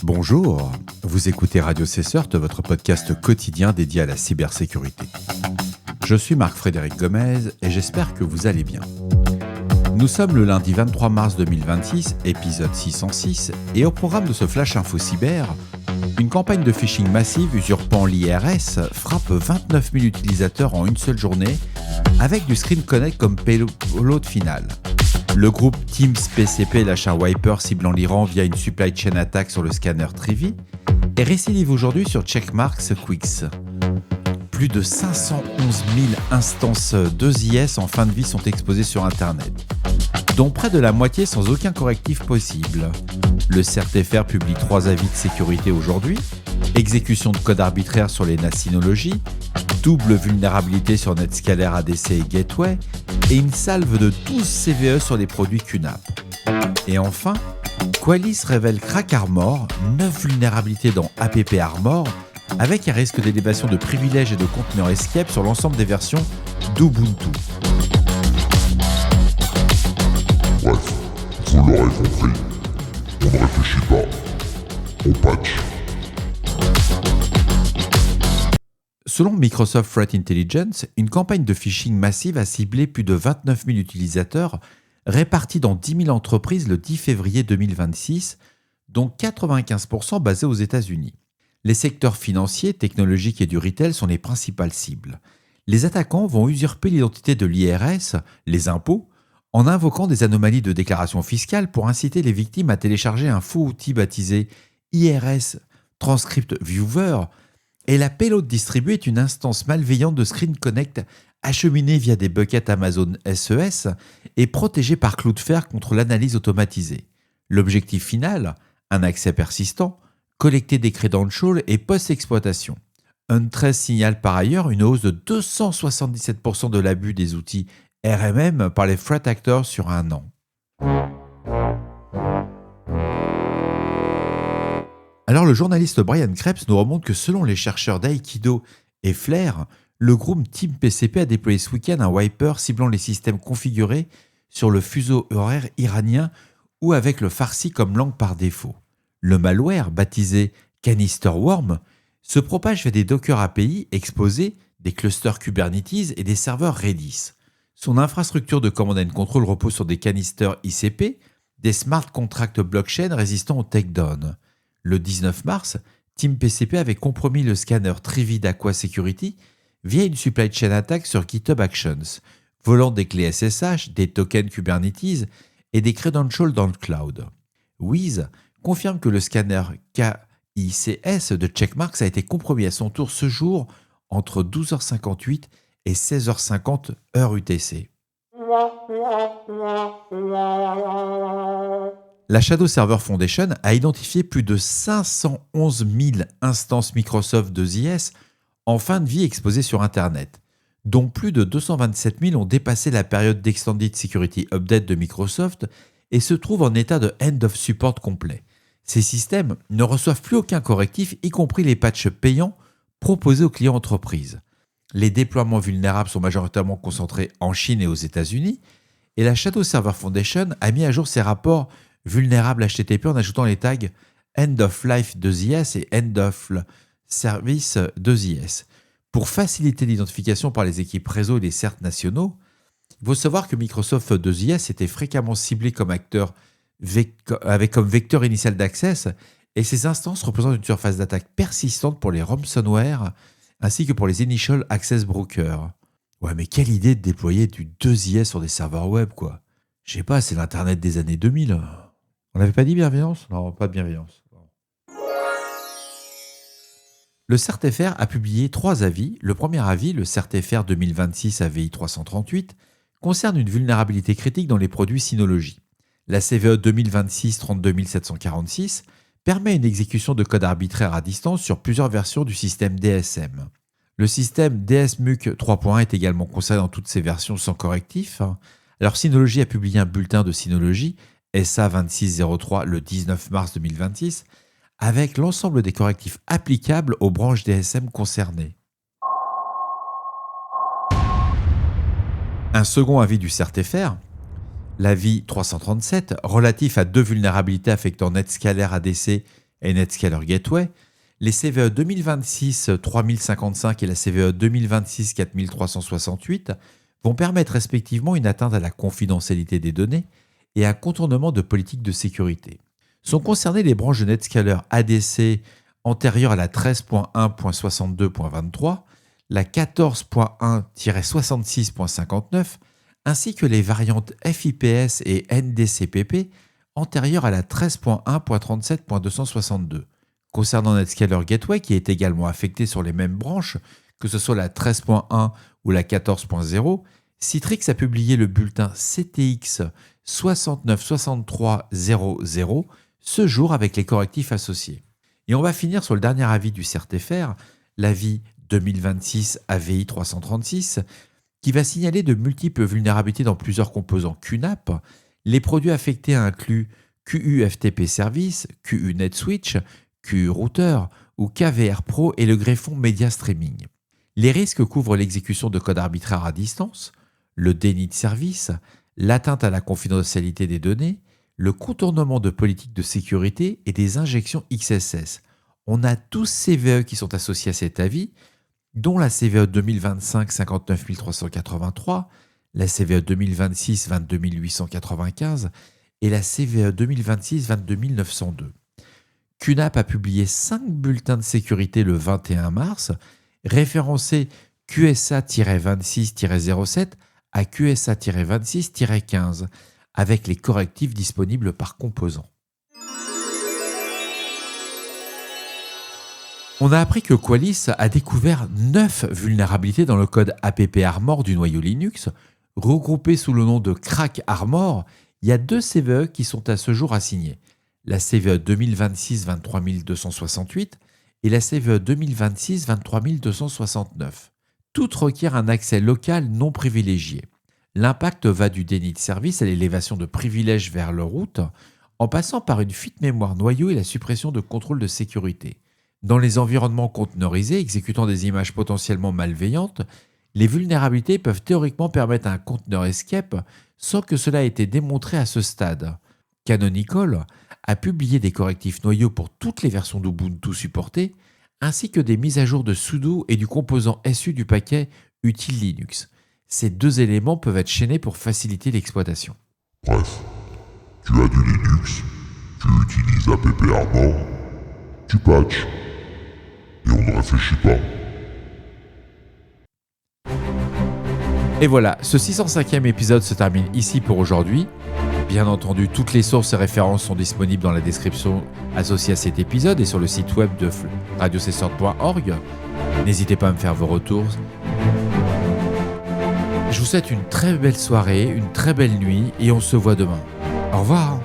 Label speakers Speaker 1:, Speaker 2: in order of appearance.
Speaker 1: Bonjour, vous écoutez Radio CSERT, votre podcast quotidien dédié à la cybersécurité. Je suis Marc-Frédéric Gomez et j'espère que vous allez bien. Nous sommes le lundi 23 mars 2026, épisode 606, et au programme de ce Flash Info Cyber, une campagne de phishing massive usurpant l'IRS frappe 29 000 utilisateurs en une seule journée avec du Screen Connect comme payload final. Le groupe Teams PCP lâche un wiper ciblant l'Iran via une supply chain attack sur le scanner Trivi et récidive aujourd'hui sur Checkmarx Quix. Plus de 511 000 instances 2IS en fin de vie sont exposées sur Internet, dont près de la moitié sans aucun correctif possible. Le CERT-FR publie 3 avis de sécurité aujourd'hui, exécution de code arbitraire sur les NAS Synology, double vulnérabilité sur Netscaler ADC et Gateway, et une salve de 12 CVE sur les produits QNAP. Et enfin, Qualys révèle Crack Armor, 9 vulnérabilités dans App Armor, avec un risque d'élévation de privilèges et de conteneurs escape sur l'ensemble des versions d'Ubuntu.
Speaker 2: Bref, vous l'aurez compris, on ne réfléchit pas, on patch.
Speaker 1: Selon Microsoft Threat Intelligence, une campagne de phishing massive a ciblé plus de 29 000 utilisateurs répartis dans 10 000 entreprises le 10 février 2026, dont 95% basés aux États-Unis. Les secteurs financiers, technologiques et du retail sont les principales cibles. Les attaquants vont usurper l'identité de l'IRS, les impôts, en invoquant des anomalies de déclaration fiscale pour inciter les victimes à télécharger un faux outil baptisé IRS Transcript Viewer, et la payload distribuée est une instance malveillante de Screen Connect acheminée via des buckets Amazon SES et protégée par Cloudflare contre l'analyse automatisée. L'objectif final, un accès persistant, collecter des credentials et post-exploitation. Untrace signale par ailleurs une hausse de 277% de l'abus des outils RMM par les threat actors sur un an. Alors le journaliste Brian Krebs nous remonte que selon les chercheurs d'Aikido et Flare, le groupe Team PCP a déployé ce week-end un wiper ciblant les systèmes configurés sur le fuseau horaire iranien ou avec le farsi comme langue par défaut. Le malware, baptisé Canister Worm, se propage via des Docker API exposés, des clusters Kubernetes et des serveurs Redis. Son infrastructure de command and control repose sur des canisters ICP, des smart contracts blockchain résistants au takedown. Le 19 mars, Team PCP avait compromis le scanner Trivi d'Aqua Security via une supply chain attack sur GitHub Actions, volant des clés SSH, des tokens Kubernetes et des credentials dans le cloud. Wiz confirme que le scanner KICS de Checkmarx a été compromis à son tour ce jour entre 12h58 et 16h50 heure UTC. La Shadow Server Foundation a identifié plus de 511 000 instances Microsoft 2IS en fin de vie exposées sur Internet, dont plus de 227 000 ont dépassé la période d'Extended Security Update de Microsoft et se trouvent en état de End of Support complet. Ces systèmes ne reçoivent plus aucun correctif, y compris les patchs payants proposés aux clients entreprises. Les déploiements vulnérables sont majoritairement concentrés en Chine et aux États-Unis, et la Shadow Server Foundation a mis à jour ses rapports vulnérables HTTP en ajoutant les tags End of Life 2IS et End of Service 2IS. Pour faciliter l'identification par les équipes réseau et les CERT nationaux, il faut savoir que Microsoft 2IS était fréquemment ciblé comme acteur avec comme vecteur initial d'accès, et ces instances représentent une surface d'attaque persistante pour les ransomware ainsi que pour les Initial Access Brokers. Ouais, mais quelle idée de déployer du 2IS sur des serveurs web, quoi. Je sais pas, c'est l'Internet des années 2000. On n'avait pas dit bienveillance ? Non, pas de bienveillance. Le CERT-FR a publié 3 avis. Le premier avis, le CERT-FR 2026 AVI 338, concerne une vulnérabilité critique dans les produits Synology. La CVE 2026 32746 permet une exécution de code arbitraire à distance sur plusieurs versions du système DSM. Le système DSMUC 3.1 est également concerné dans toutes ces versions sans correctif. Alors Synology a publié un bulletin de Synology SA 2603 le 19 mars 2026 avec l'ensemble des correctifs applicables aux branches DSM concernées. Un second avis du CERT-FR, l'avis 337, relatif à 2 vulnérabilités affectant Netscaler ADC et Netscaler Gateway, les CVE 2026 3055 et la CVE 2026 4368 vont permettre respectivement une atteinte à la confidentialité des données et un contournement de politique de sécurité. Sont concernées les branches de Netscaler ADC antérieures à la 13.1.62.23, la 14.1-66.59, ainsi que les variantes FIPS et NDCPP antérieures à la 13.1.37.262. Concernant Netscaler Gateway, qui est également affecté sur les mêmes branches, que ce soit la 13.1 ou la 14.0, Citrix a publié le bulletin CTX 696300 ce jour avec les correctifs associés. Et on va finir sur le dernier avis du CERT-FR, l'avis 2026 AVI 336, qui va signaler de multiples vulnérabilités dans plusieurs composants QNAP. Les produits affectés incluent QU-FTP Service, QU NetSwitch, QU Router ou KVR Pro et le greffon Media Streaming. Les risques couvrent l'exécution de code arbitraire à distance, le déni de service, l'atteinte à la confidentialité des données, le contournement de politiques de sécurité et des injections XSS. On a tous CVE qui sont associés à cet avis, dont la CVE 2025 59383, la CVE 2026 22895 et la CVE 2026 22902. QNAP a publié 5 bulletins de sécurité le 21 mars, référencés QSA-26-07 à QSA-26-15, avec les correctifs disponibles par composant. On a appris que Qualys a découvert 9 vulnérabilités dans le code APP-Armor du noyau Linux. Regroupées sous le nom de Crack Armor, il y a 2 CVE qui sont à ce jour assignées. La CVE 2026 23268 et la CVE 2026 23269. Toutes requièrent un accès local non privilégié. L'impact va du déni de service à l'élévation de privilèges vers le route, en passant par une fuite mémoire noyau et la suppression de contrôles de sécurité. Dans les environnements conteneurisés exécutant des images potentiellement malveillantes, les vulnérabilités peuvent théoriquement permettre à un conteneur escape sans que cela ait été démontré à ce stade. Canonical a publié des correctifs noyaux pour toutes les versions d'Ubuntu supportées, ainsi que des mises à jour de sudo et du composant SU du paquet Util Linux. Ces 2 éléments peuvent être chaînés pour faciliter l'exploitation.
Speaker 2: Bref, tu as du Linux, tu utilises APP-Armor, tu patches, et on ne réfléchit pas.
Speaker 1: Et voilà, ce 605e épisode se termine ici pour aujourd'hui. Bien entendu, toutes les sources et références sont disponibles dans la description associée à cet épisode et sur le site web de radiocesseur.org. N'hésitez pas à me faire vos retours. Je vous souhaite une très belle soirée, une très belle nuit et on se voit demain. Au revoir.